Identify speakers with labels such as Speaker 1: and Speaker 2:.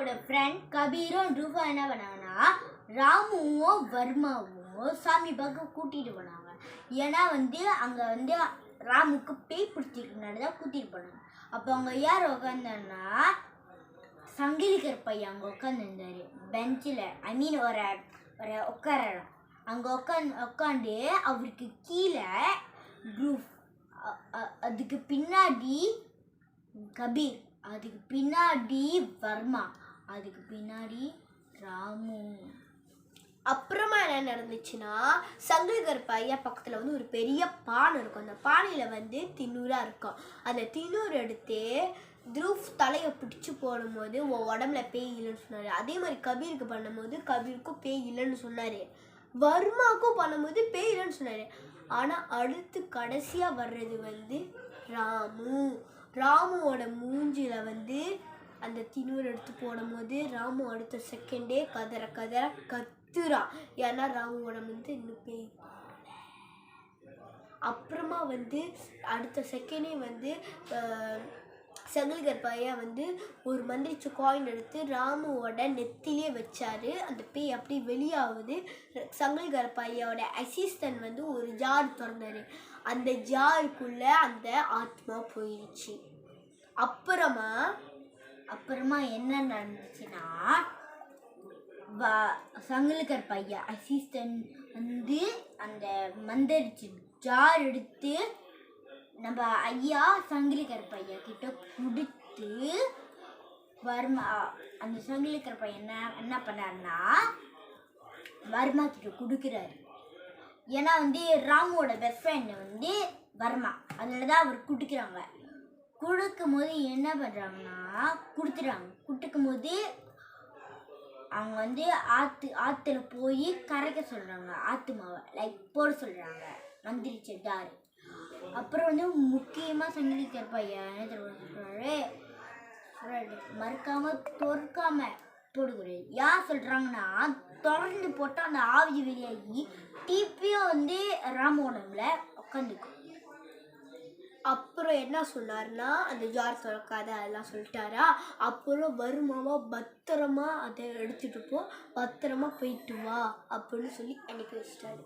Speaker 1: ராமுவோட friend கபீரும் ரூபா என்ன பண்ணாங்கன்னா ராமுவும் வர்மாவும் சாமி பார்க்க கூட்டிகிட்டு போனாங்க. ஏன்னா அங்கே ராமுக்கு பேய் பிடிச்சிருக்கனால தான் கூட்டிகிட்டு போனாங்க. அப்போ அவங்க யார் உட்காந்தாங்கன்னா சங்கிலிக்கர் பையன் அங்கே உட்காந்துருந்தாரு பெஞ்சில். ஐ மீன் ஒரு உட்காரம் அங்கே உட்காந்து அவருக்கு கீழே குரூப், அதுக்கு பின்னாடி கபீர், அதுக்கு பின்னாடி வர்மா, அதுக்கு பின்னாடி ராமு.
Speaker 2: அப்புறமா என்ன நடந்துச்சுன்னா சங்கிலிக்கர் பையன் பக்கத்தில் ஒரு பெரிய பானை இருக்கும். அந்த பானையில் தின்னூராக இருக்கும். அந்த தின்னூர் எடுத்து துருவ் தலையை பிடிச்சி போடும்போது உடம்புல பேய் இல்லைன்னு சொன்னார். அதே மாதிரி கபீருக்கு பண்ணும்போது கபீருக்கும் பேய் இல்லைன்னு சொன்னார். வர்மாவுக்கும் பண்ணும்போது பேய் இல்லைன்னு சொன்னார். ஆனால் அடுத்து கடைசியாக வர்றது ராமுவோட மூஞ்சியில் அந்த தின்னூர் எடுத்து போடும்போது ராமு அடுத்த செகண்டே கத்துறான். ஏன்னா ராமுவோட இன்னும் பேய். அப்புறமா அடுத்த செகண்டே சங்கிலிக்கர் பையன் ஒரு மந்திரிச்ச காயின் எடுத்து ராமுவோட நெத்திலே வச்சாரு. அந்த பேய் அப்படி வெளியாகுது. சங்கிலிக்கர் பையோட அசிஸ்டன்ட் ஒரு ஜார் திறந்தாரு. அந்த ஜாருக்குள்ள அந்த ஆத்மா போயிடுச்சு.
Speaker 1: அப்புறமா என்ன நடந்துச்சுன்னா சங்கிலிக்கர் பையன் அசிஸ்டன்ட் அந்த மந்திரிச்சு ஜார் எடுத்து நம்ம ஐயா சங்கிலிக்கர் பையன் கிட்ட கொடுத்து வர்மா, அந்த சங்கிலிக்கர் பையன் என்ன பண்ணாருன்னா வர்மா கிட்ட கொடுக்குறாரு. ஏன்னா ராமுவோட பெஸ்ட் ஃப்ரெண்டு வர்மா, அதனால தான் அவர் கொடுக்குறாங்க. கொடுக்கும் போது என்ன பண்ணுறாங்கன்னா கொடுக்கும் போது அவங்க ஆற்றுல போய் கரைக்க சொல்கிறாங்க. ஆற்று மாவை போட சொல்கிறாங்க மந்திரிச்ச ஜார். அப்புறம் முக்கியமாக சங்கிலிக்கர் பையன் என்ன சொல்கிறாரு, மறுக்காம போடுகிறாரு. யார் சொல்கிறாங்கன்னா தொடர்ந்து போட்டால் அந்த ஆவி வெளியாகி டிபியும் ராமோடம்ல உட்காந்துக்கும்.
Speaker 2: அப்புறம் என்ன சொன்னார்னா அந்த ஜார் திறக்காத அதெல்லாம் சொல்லிட்டாரா. அப்புறம் வருமாவா பத்திரமா அதை எடுத்துகிட்டு பத்திரமா போயிட்டு வா அப்படின்னு சொல்லி அனுப்பி வச்சிட்டாரு.